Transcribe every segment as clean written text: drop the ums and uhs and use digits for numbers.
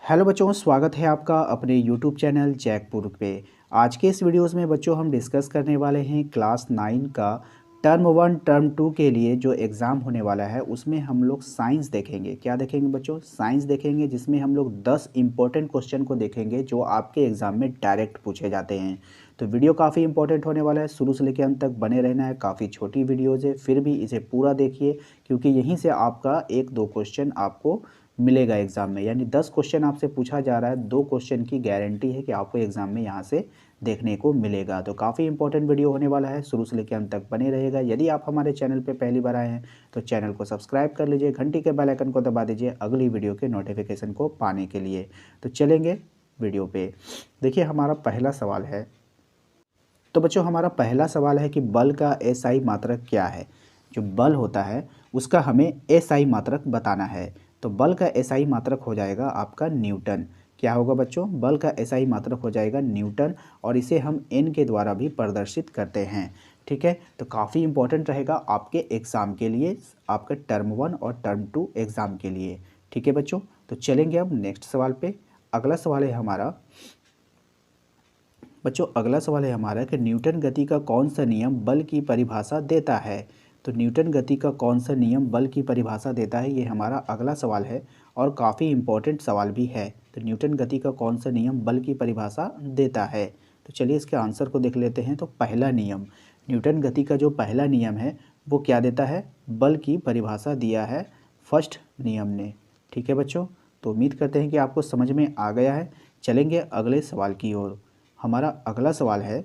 Hello बच्चों, स्वागत है आपका अपने यूट्यूब चैनल जैकपुर पे। आज के इस वीडियोस में बच्चों हम डिस्कस करने वाले हैं क्लास 9 का टर्म 1 टर्म 2 के लिए जो एग्ज़ाम होने वाला है उसमें हम लोग साइंस देखेंगे। क्या देखेंगे बच्चों? साइंस देखेंगे, जिसमें हम लोग 10 इंपॉर्टेंट क्वेश्चन को देखेंगे जो आपके एग्ज़ाम में डायरेक्ट पूछे जाते हैं। तो वीडियो काफ़ी इंपॉर्टेंट होने वाला है, शुरू से लेकर अंत तक बने रहना है। काफ़ी छोटी वीडियोज़ है, फिर भी इसे पूरा देखिए, क्योंकि यहीं से आपका 1-2 क्वेश्चन आपको मिलेगा एग्ज़ाम में। यानी 10 क्वेश्चन आपसे पूछा जा रहा है, 2 क्वेश्चन की गारंटी है कि आपको एग्ज़ाम में यहाँ से देखने को मिलेगा। तो काफ़ी इंपॉर्टेंट वीडियो होने वाला है, शुरू से लेकर अंत तक बने रहेगा। यदि आप हमारे चैनल पे पहली बार आए हैं तो चैनल को सब्सक्राइब कर लीजिए, घंटी के बेल आइकन को दबा दीजिए अगली वीडियो के नोटिफिकेशन को पाने के लिए। तो चलेंगे वीडियो पे। देखिए हमारा पहला सवाल है, तो बच्चों हमारा पहला सवाल है कि बल का एसआई मात्रक क्या है। जो बल होता है उसका हमें एसआई मात्रक बताना है। तो बल का एसआई मात्रक हो जाएगा आपका न्यूटन। क्या होगा बच्चों? बल का एसआई मात्रक हो जाएगा न्यूटन, और इसे हम एन के द्वारा भी प्रदर्शित करते हैं। ठीक है, तो काफ़ी इंपॉर्टेंट रहेगा आपके एग्ज़ाम के लिए, आपके टर्म 1 और टर्म 2 एग्ज़ाम के लिए। ठीक है बच्चों, तो चलेंगे अब नेक्स्ट सवाल पे। अगला सवाल है हमारा बच्चों, अगला सवाल है हमारा कि न्यूटन गति का कौन सा नियम बल की परिभाषा देता है। तो न्यूटन गति का कौन सा नियम बल की परिभाषा देता है, ये हमारा अगला सवाल है और काफ़ी इम्पोर्टेंट सवाल भी है। तो न्यूटन गति का कौन सा नियम बल की परिभाषा देता है, तो चलिए इसके आंसर को देख लेते हैं। तो पहला नियम, न्यूटन गति का जो पहला नियम है वो क्या देता है? बल की परिभाषा दिया है फर्स्ट नियम ने। ठीक है बच्चों, तो उम्मीद करते हैं कि आपको समझ में आ गया है। चलेंगे अगले सवाल की ओर। हमारा अगला सवाल है,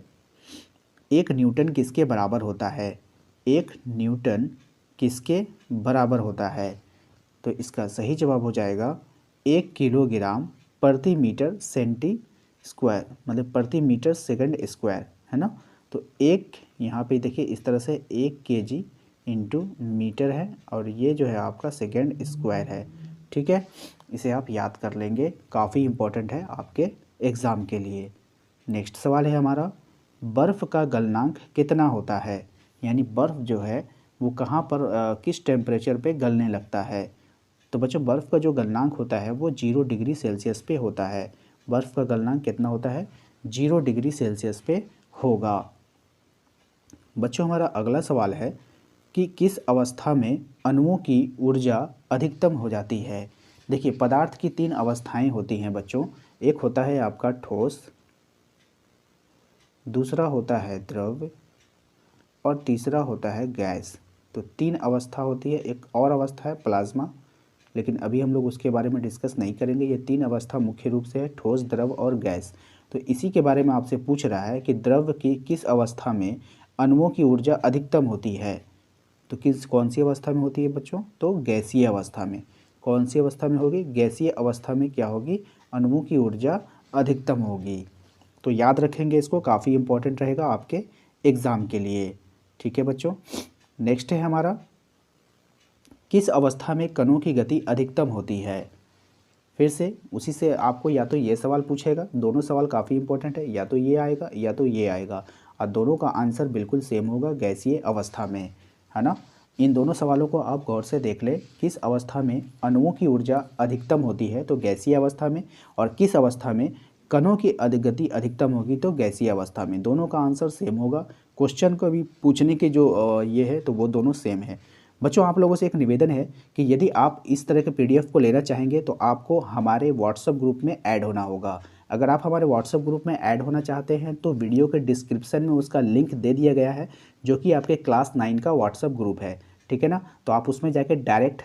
एक न्यूटन किसके बराबर होता है? एक न्यूटन किसके बराबर होता है? तो इसका सही जवाब हो जाएगा 1 किलोग्राम प्रति मीटर सेंटी स्क्वायर, मतलब प्रति मीटर सेकंड स्क्वायर, है ना। तो एक यहाँ पे देखिए इस तरह से 1 केजी इंटू मीटर है, और ये जो है आपका सेकंड स्क्वायर है। ठीक है, इसे आप याद कर लेंगे, काफ़ी इम्पोर्टेंट है आपके एग्ज़ाम के लिए। नेक्स्ट सवाल है हमारा, बर्फ़ का गलनांक कितना होता है? यानी बर्फ़ जो है वो कहाँ पर किस टेम्परेचर पे गलने लगता है? तो बच्चों बर्फ़ का जो गलनांक होता है वो 0 डिग्री सेल्सियस पे होता है। बर्फ़ का गलनांक कितना होता है? 0 डिग्री सेल्सियस पे होगा। बच्चों हमारा अगला सवाल है कि किस अवस्था में अणुओं की ऊर्जा अधिकतम हो जाती है? देखिए पदार्थ की 3 अवस्थाएं होती हैं बच्चों। एक होता है आपका ठोस, दूसरा होता है द्रव, और तीसरा होता है गैस। तो 3 अवस्था होती है। एक और अवस्था है प्लाज्मा, लेकिन अभी हम लोग उसके बारे में डिस्कस नहीं करेंगे। ये 3 अवस्था मुख्य रूप से है, ठोस, द्रव और गैस। तो इसी के बारे में आपसे पूछ रहा है कि द्रव की किस अवस्था में अणुओं की ऊर्जा अधिकतम होती है। तो कौन सी अवस्था में होती है बच्चों? तो गैसीय अवस्था में। कौन सी अवस्था में होगी? गैसीय अवस्था में क्या होगी? अणुओं की ऊर्जा अधिकतम होगी। तो याद रखेंगे इसको, काफ़ी इंपॉर्टेंट रहेगा आपके एग्ज़ाम के लिए। ठीक है बच्चों, नेक्स्ट है हमारा, किस अवस्था में कणों की गति अधिकतम होती है? फिर से उसी से आपको या तो ये सवाल पूछेगा, दोनों सवाल काफ़ी इंपॉर्टेंट है, या तो ये आएगा या तो ये आएगा, और दोनों का आंसर बिल्कुल सेम होगा, गैसीय अवस्था में, है ना। इन दोनों सवालों को आप गौर से देख लें, किस अवस्था में अणुओं की ऊर्जा अधिकतम होती है तो गैसीय अवस्था में, और किस अवस्था में कणों की गति अधिकतम होगी तो गैसीय अवस्था में। दोनों का आंसर सेम होगा। क्वेश्चन को भी पूछने के जो ये है तो वो दोनों सेम है। बच्चों आप लोगों से एक निवेदन है कि यदि आप इस तरह के पीडीएफ को लेना चाहेंगे तो आपको हमारे व्हाट्सएप ग्रुप में ऐड होना होगा। अगर आप हमारे व्हाट्सएप ग्रुप में ऐड होना चाहते हैं तो वीडियो के डिस्क्रिप्शन में उसका लिंक दे दिया गया है, जो कि आपके क्लास 9 का व्हाट्सएप ग्रुप है। ठीक है ना, तो आप उसमें जाके डायरेक्ट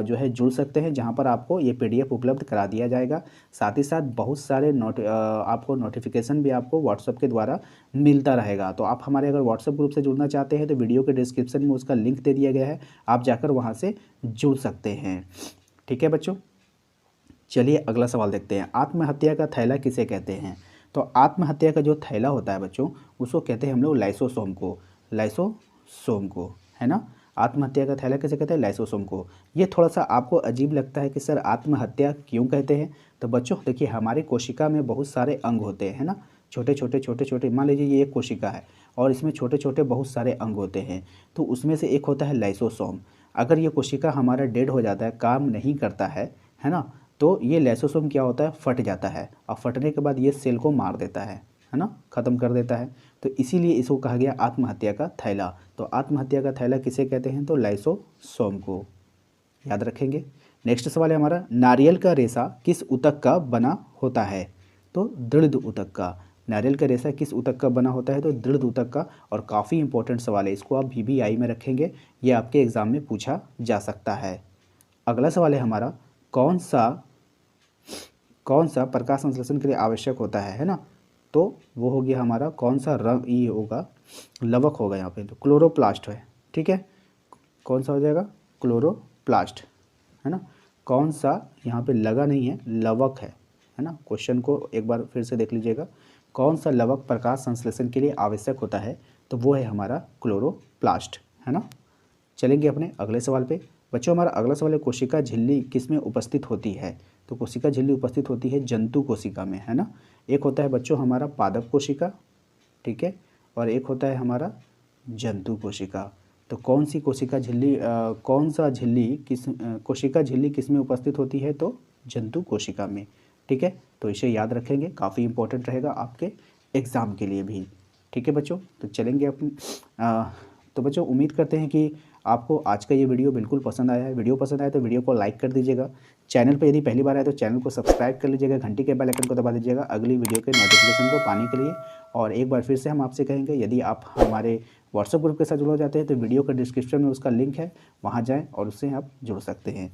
जो है जुड़ सकते हैं, जहां पर आपको ये पीडीएफ उपलब्ध करा दिया जाएगा। साथ ही साथ बहुत सारे आपको नोटिफिकेशन भी आपको व्हाट्सएप के द्वारा मिलता रहेगा। तो आप हमारे अगर व्हाट्सएप ग्रुप से जुड़ना चाहते हैं तो वीडियो के डिस्क्रिप्शन में उसका लिंक दे दिया गया है, आप जाकर वहाँ से जुड़ सकते हैं। ठीक है बच्चों, चलिए अगला सवाल देखते हैं, आत्महत्या का थैला किसे कहते हैं? तो आत्महत्या का जो थैला होता है बच्चों, उसको कहते हैं हम लोग लाइसोसोम को। लाइसोसोम को, है ना। आत्महत्या का थैला किसे कहते हैं? लाइसोसोम को। ये थोड़ा सा आपको अजीब लगता है कि सर आत्महत्या क्यों कहते हैं? तो बच्चों देखिए, हमारी कोशिका में बहुत सारे अंग होते हैं ना, छोटे छोटे छोटे छोटे। मान लीजिए ये एक कोशिका है और इसमें छोटे छोटे बहुत सारे अंग होते हैं, तो उसमें से एक होता है लाइसोसोम। अगर ये कोशिका हमारा डेड हो जाता है, काम नहीं करता है ना, तो ये लाइसोसोम क्या होता है, फट जाता है और फटने के बाद ये सेल को मार देता है ना, ख़त्म कर देता है। तो इसीलिए इसको कहा गया आत्महत्या का थैला। तो आत्महत्या का थैला किसे कहते हैं, तो लाइसोसोम को, याद रखेंगे। नेक्स्ट सवाल है हमारा, नारियल का रेशा किस ऊतक का बना होता है, तो दृढ़ ऊतक का। नारियल का रेशा किस ऊतक का बना होता है, तो दृढ़ ऊतक का। और काफ़ी इंपॉर्टेंट सवाल है, इसको आप VBI में रखेंगे, ये आपके एग्ज़ाम में पूछा जा सकता है। अगला सवाल है हमारा, कौन सा प्रकाश संश्लेषण के लिए आवश्यक होता है ना, तो वो हो गया हमारा कौन सा रंग, ये होगा लवक होगा यहाँ पे, तो क्लोरोप्लास्ट है, ठीक है। कौन सा हो जाएगा, क्लोरोप्लास्ट, है ना। कौन सा यहाँ पे लगा नहीं है, लवक है ना। क्वेश्चन को एक बार फिर से देख लीजिएगा, कौन सा लवक प्रकाश संश्लेषण के लिए आवश्यक होता है, तो वो है हमारा क्लोरोप्लास्ट, है ना। चलेंगे अपने अगले सवाल पे। बच्चों हमारा अगला सवाल है, कोशिका झिल्ली किस में उपस्थित होती है, तो कोशिका झिल्ली उपस्थित होती है जंतु कोशिका में, है ना। एक होता है बच्चों हमारा पादप कोशिका, ठीक है, और एक होता है हमारा जंतु कोशिका। तो कौन सी कोशिका झिल्ली कौन सा झिल्ली किस कोशिका झिल्ली किस में उपस्थित होती है, तो जंतु कोशिका में, ठीक है। तो इसे याद रखेंगे, काफ़ी इंपॉर्टेंट रहेगा आपके एग्ज़ाम के लिए भी, ठीक है बच्चों। तो चलेंगे अपन तो बच्चों उम्मीद करते हैं कि आपको आज का ये वीडियो बिल्कुल पसंद आया है। वीडियो पसंद आया तो वीडियो को लाइक कर दीजिएगा। चैनल पर यदि पहली बार आए तो चैनल को सब्सक्राइब कर लीजिएगा, घंटी के बेल आइकन को दबा दीजिएगा अगली वीडियो के नोटिफिकेशन को पाने के लिए। और एक बार फिर से हम आपसे कहेंगे, यदि आप हमारे व्हाट्सएप ग्रुप के साथ जुड़ जाते हैं तो वीडियो का डिस्क्रिप्शन में उसका लिंक है, वहाँ जाएँ और उससे आप जुड़ सकते हैं।